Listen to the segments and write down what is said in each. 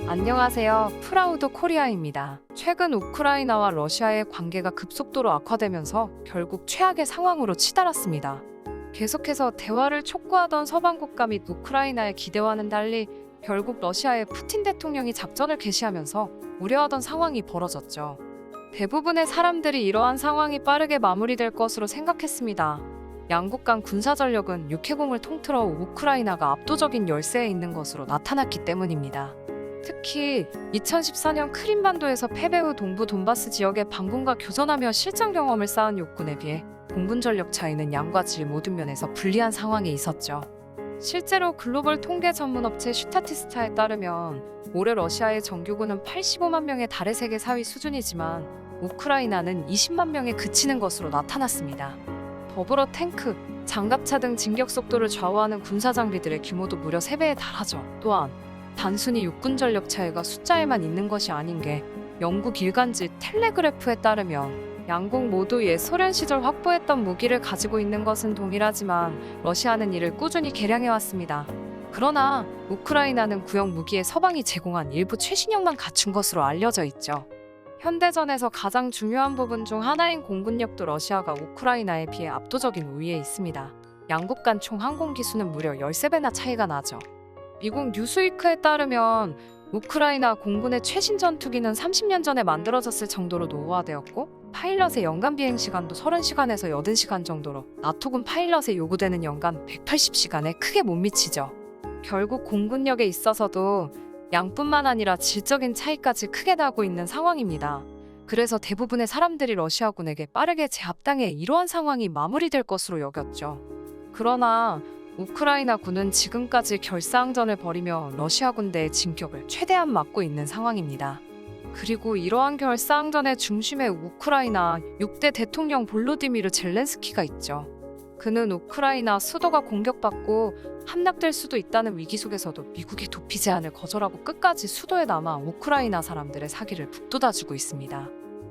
안녕하세요. 프라우드 코리아입니다. 최근 우크라이나와 러시아의 관계가 급속도로 악화되면서 결국 최악의 상황으로 치달았습니다. 계속해서 대화를 촉구하던 서방 국가 및 우크라이나의 기대와는 달리 결국 러시아의 푸틴 대통령이 작전을 개시하면서 우려하던 상황이 벌어졌죠. 대부분의 사람들이 이러한 상황이 빠르게 마무리될 것으로 생각했습니다. 양국 간 군사 전력은 육해공을 통틀어 우크라이나가 압도적인 열세에 있는 것으로 나타났기 때문입니다. 특히 2014년 크림반도에서 패배 후 동부 돈바스 지역의 반군과 교전하며 실전 경험을 쌓은 육군에 비해 공군 전력 차이는 양과 질 모든 면에서 불리한 상황에 있었죠. 실제로 글로벌 통계 전문 업체 슈타티스타에 따르면 올해 러시아의 정규군은 85만 명에 달해 세계 4위 수준이지만 우크라이나는 20만 명에 그치는 것으로 나타났습니다. 더불어 탱크, 장갑차 등 진격 속도를 좌우하는 군사 장비들의 규모도 무려 3배에 달하죠. 또한 단순히 육군 전력 차이가 숫자에만 있는 것이 아닌 게 영국 일간지 텔레그래프에 따르면 양국 모두 옛 소련 시절 확보했던 무기를 가지고 있는 것은 동일하지만 러시아는 이를 꾸준히 개량해왔습니다. 그러나 우크라이나는 구형 무기에 서방이 제공한 일부 최신형만 갖춘 것으로 알려져 있죠. 현대전에서 가장 중요한 부분 중 하나인 공군력도 러시아가 우크라이나에 비해 압도적인 우위에 있습니다. 양국 간 총 항공 기수는 무려 13배나 차이가 나죠. 미국 뉴스위크에 따르면 우크라이나 공군의 최신 전투기는 30년 전에 만들어졌을 정도로 노후화되었고 파일럿의 연간 비행 시간도 30시간에서 80시간 정도로 나토군 파일럿에 요구되는 연간 180시간에 크게 못 미치죠. 결국 공군력에 있어서도 양뿐만 아니라 질적인 차이까지 크게 나고 있는 상황입니다. 그래서 대부분의 사람들이 러시아군에게 빠르게 제압당해 이러한 상황이 마무리될 것으로 여겼죠. 그러나 우크라이나 군은 지금까지 결사항전을 벌이며 러시아 군대의 진격을 최대한 막고 있는 상황입니다. 그리고 이러한 결사항전의 중심에 우크라이나 6대 대통령 볼로디미르 젤렌스키가 있죠. 그는 우크라이나 수도가 공격받고 함락될 수도 있다는 위기 속에서도 미국의 도피 제안을 거절하고 끝까지 수도에 남아 우크라이나 사람들의 사기를 북돋아주고 있습니다.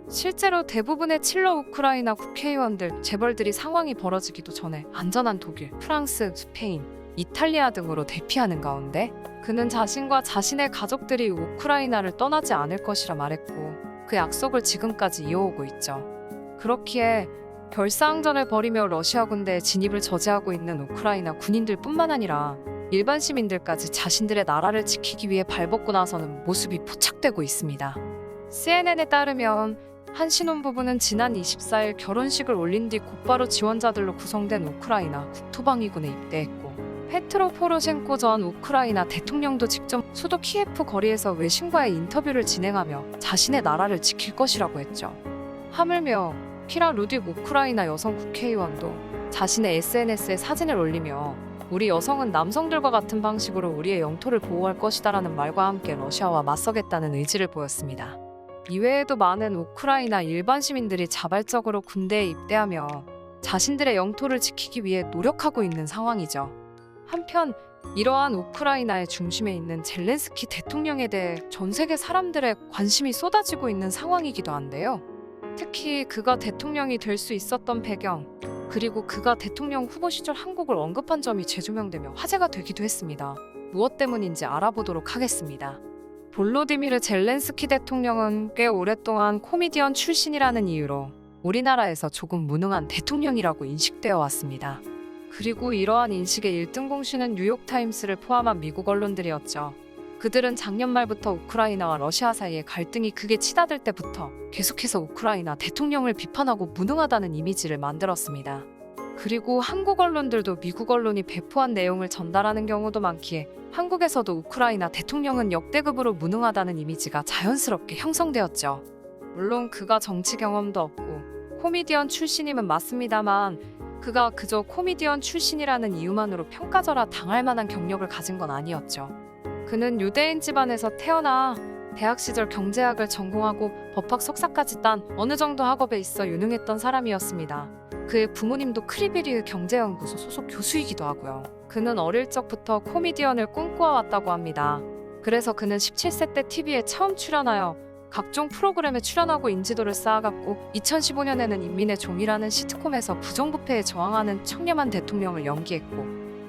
실제로 대부분의 칠러 우크라이나 국회의원들, 재벌들이 상황이 벌어지기도 전에 안전한 독일, 프랑스, 스페인, 이탈리아 등으로 대피하는 가운데 그는 자신과 자신의 가족들이 우크라이나를 떠나지 않을 것이라 말했고 그 약속을 지금까지 이어오고 있죠. 그렇기에 결사항전을 벌이며 러시아 군대의 진입을 저지하고 있는 우크라이나 군인들뿐만 아니라 일반 시민들까지 자신들의 나라를 지키기 위해 발벗고 나서는 모습이 포착되고 있습니다. CNN에 따르면 한 신혼부부는 지난 24일 결혼식을 올린 뒤 곧바로 지원자들로 구성된 우크라이나 국토방위군에 입대했고 페트로 포로셴코 전 우크라이나 대통령도 직접 수도 키예프 거리에서 외신과의 인터뷰를 진행하며 자신의 나라를 지킬 것이라고 했죠. 하물며 키라 루딕 우크라이나 여성 국회의원도 자신의 SNS에 사진을 올리며 우리 여성은 남성들과 같은 방식으로 우리의 영토를 보호할 것이다라는 말과 함께 러시아와 맞서겠다는 의지를 보였습니다. 이외에도 많은 우크라이나 일반 시민들이 자발적으로 군대에 입대하며 자신들의 영토를 지키기 위해 노력하고 있는 상황이죠. 한편 이러한 우크라이나의 중심에 있는 젤렌스키 대통령에 대해 전 세계 사람들의 관심이 쏟아지고 있는 상황이기도 한데요. 특히 그가 대통령이 될 수 있었던 배경, 그리고 그가 대통령 후보 시절 한국을 언급한 점이 재조명되며 화제가 되기도 했습니다. 무엇 때문인지 알아보도록 하겠습니다. 볼로디미르 젤렌스키 대통령은 꽤 오랫동안 코미디언 출신이라는 이유로 우리나라에서 조금 무능한 대통령이라고 인식되어 왔습니다. 그리고 이러한 인식의 1등 공신은 뉴욕타임스를 포함한 미국 언론들이었죠. 그들은 작년 말부터 우크라이나와 러시아 사이에 갈등이 크게 치닫을 때부터 계속해서 우크라이나 대통령을 비판하고 무능하다는 이미지를 만들었습니다. 그리고 한국 언론들도 미국 언론이 배포한 내용을 전달하는 경우도 많기에 한국에서도 우크라이나 대통령은 역대급으로 무능하다는 이미지가 자연스럽게 형성되었죠. 물론 그가 정치 경험도 없고 코미디언 출신임은 맞습니다만 그가 그저 코미디언 출신이라는 이유만으로 평가절하 당할 만한 경력을 가진 건 아니었죠. 그는 유대인 집안에서 태어나 대학 시절 경제학을 전공하고 법학 석사까지 딴 어느 정도 학업에 있어 유능했던 사람이었습니다. 그의 부모님도 크리비리의 경제연구소 소속 교수이기도 하고요. 그는 어릴 적부터 코미디언을 꿈꿔왔다고 합니다. 그래서 그는 17세 때 TV에 처음 출연하여 각종 프로그램에 출연하고 인지도를 쌓아갔고 2015년에는 인민의 종이라는 시트콤에서 부정부패에 저항하는 청렴한 대통령을 연기했고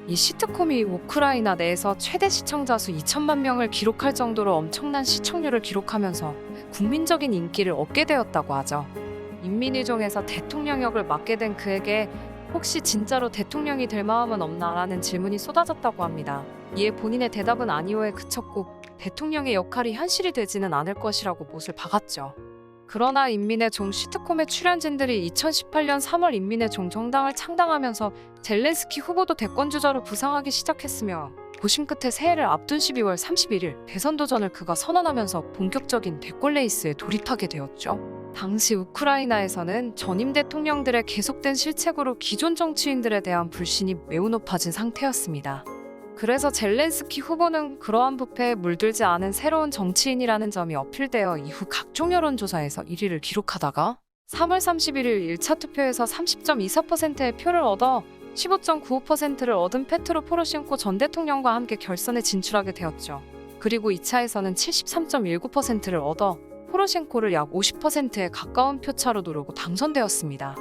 이 시트콤이 우크라이나 내에서 최대 시청자 수 2천만 명을 기록할 정도로 엄청난 시청률을 기록하면서 국민적인 인기를 얻게 되었다고 하죠. 인민의종에서 대통령 역을 맡게 된 그에게 혹시 진짜로 대통령이 될 마음은 없나라는 질문이 쏟아졌다고 합니다. 이에 본인의 대답은 아니오에 그쳤고 대통령의 역할이 현실이 되지는 않을 것이라고 못을 박았죠. 그러나 인민의 종 시트콤의 출연진들이 2018년 3월 인민의 종 정당을 창당하면서 젤렌스키 후보도 대권주자로 부상하기 시작했으며 고심 끝에 새해를 앞둔 12월 31일 대선 도전을 그가 선언하면서 본격적인 대권 레이스에 돌입하게 되었죠. 당시 우크라이나에서는 전임 대통령들의 계속된 실책으로 기존 정치인들에 대한 불신이 매우 높아진 상태였습니다. 그래서 젤렌스키 후보는 그러한 부패에 물들지 않은 새로운 정치인이라는 점이 어필되어 이후 각종 여론조사에서 1위를 기록하다가 3월 31일 1차 투표에서 30.24%의 표를 얻어 15.95%를 얻은 페트로 포로셴코 전 대통령과 함께 결선에 진출하게 되었죠. 그리고 2차에서는 73.19%를 얻어 포로셴코를 약 50%에 가까운 표차로 누르고 당선되었습니다.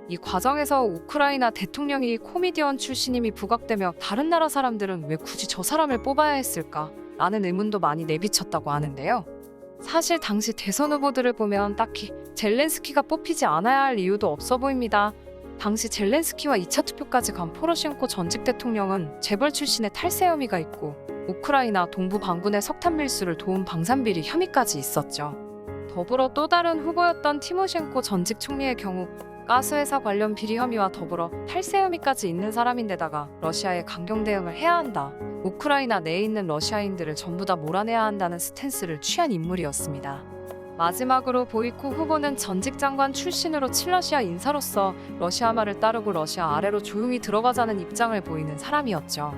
이 과정에서 우크라이나 대통령이 코미디언 출신임이 부각되며 다른 나라 사람들은 왜 굳이 저 사람을 뽑아야 했을까? 라는 의문도 많이 내비쳤다고 하는데요. 사실 당시 대선 후보들을 보면 딱히 젤렌스키가 뽑히지 않아야 할 이유도 없어 보입니다. 당시 젤렌스키와 2차 투표까지 간 포로셴코 전직 대통령은 재벌 출신의 탈세 혐의가 있고 우크라이나 동부 반군의 석탄 밀수를 도운 방산비리 혐의까지 있었죠. 더불어 또 다른 후보였던 티모셴코 전직 총리의 경우 가스회사 관련 비리 혐의와 더불어 탈세 혐의까지 있는 사람인데다가 러시아에 강경 대응을 해야 한다. 우크라이나 내에 있는 러시아인들을 전부 다 몰아내야 한다는 스탠스를 취한 인물이었습니다. 마지막으로 보이코 후보는 전직 장관 출신으로 친러시아 인사로서 러시아 말을 따르고 러시아 아래로 조용히 들어가자는 입장을 보이는 사람이었죠.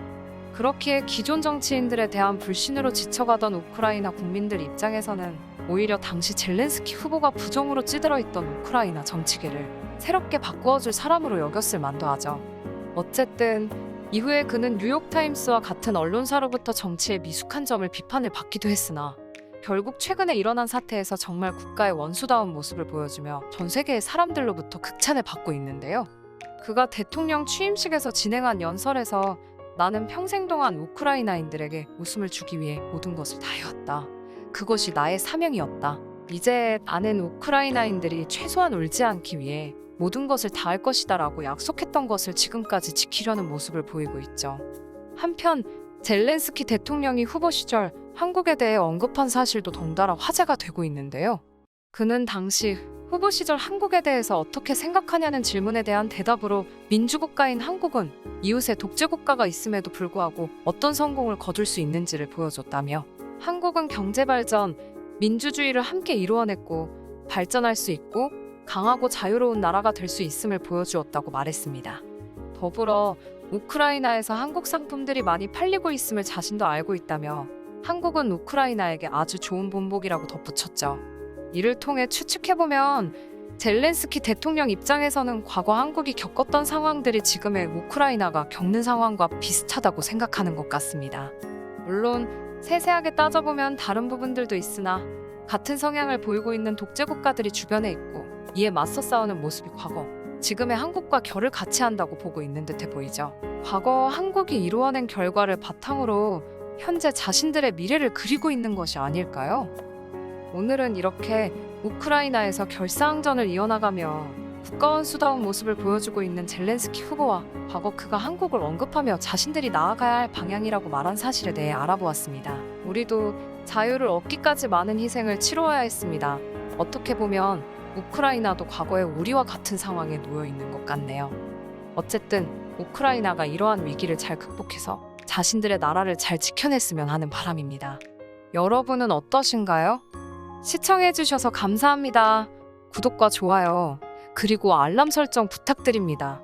그렇기에 기존 정치인들에 대한 불신으로 지쳐가던 우크라이나 국민들 입장에서는 오히려 당시 젤렌스키 후보가 부정으로 찌들어 있던 우크라이나 정치계를 새롭게 바꾸어줄 사람으로 여겼을 만도 하죠. 어쨌든 이후에 그는 뉴욕타임스와 같은 언론사로부터 정치의 미숙한 점을 비판을 받기도 했으나 결국 최근에 일어난 사태에서 정말 국가의 원수다운 모습을 보여주며 전 세계의 사람들로부터 극찬을 받고 있는데요. 그가 대통령 취임식에서 진행한 연설에서 나는 평생 동안 우크라이나인들에게 웃음을 주기 위해 모든 것을 다해왔다. 그것이 나의 사명이었다. 이제 나는 우크라이나인들이 최소한 울지 않기 위해 모든 것을 다할 것이다 라고 약속했던 것을 지금까지 지키려는 모습을 보이고 있죠. 한편 젤렌스키 대통령이 후보 시절 한국에 대해 언급한 사실도 덩달아 화제가 되고 있는데요. 그는 당시 후보 시절 한국에 대해서 어떻게 생각하냐는 질문에 대한 대답으로 민주국가인 한국은 이웃에 독재국가가 있음에도 불구하고 어떤 성공을 거둘 수 있는지를 보여줬다며 한국은 경제발전, 민주주의를 함께 이루어냈고 발전할 수 있고 강하고 자유로운 나라가 될 수 있음을 보여주었다고 말했습니다. 더불어 우크라이나에서 한국 상품들이 많이 팔리고 있음을 자신도 알고 있다며 한국은 우크라이나에게 아주 좋은 본보기라고 덧붙였죠. 이를 통해 추측해보면 젤렌스키 대통령 입장에서는 과거 한국이 겪었던 상황들이 지금의 우크라이나가 겪는 상황과 비슷하다고 생각하는 것 같습니다. 물론 세세하게 따져보면 다른 부분들도 있으나 같은 성향을 보이고 있는 독재국가들이 주변에 있고 이에 맞서 싸우는 모습이 과거, 지금의 한국과 결을 같이 한다고 보고 있는 듯해 보이죠. 과거 한국이 이루어낸 결과를 바탕으로 현재 자신들의 미래를 그리고 있는 것이 아닐까요? 오늘은 이렇게 우크라이나에서 결사항전을 이어나가며 국가원수다운 모습을 보여주고 있는 젤렌스키 후보와 과거 그가 한국을 언급하며 자신들이 나아가야 할 방향이라고 말한 사실에 대해 알아보았습니다. 우리도 자유를 얻기까지 많은 희생을 치루어야 했습니다. 어떻게 보면 우크라이나도 과거에 우리와 같은 상황에 놓여 있는 것 같네요. 어쨌든 우크라이나가 이러한 위기를 잘 극복해서 자신들의 나라를 잘 지켜냈으면 하는 바람입니다. 여러분은 어떠신가요? 시청해주셔서 감사합니다. 구독과 좋아요, 그리고 알람 설정 부탁드립니다.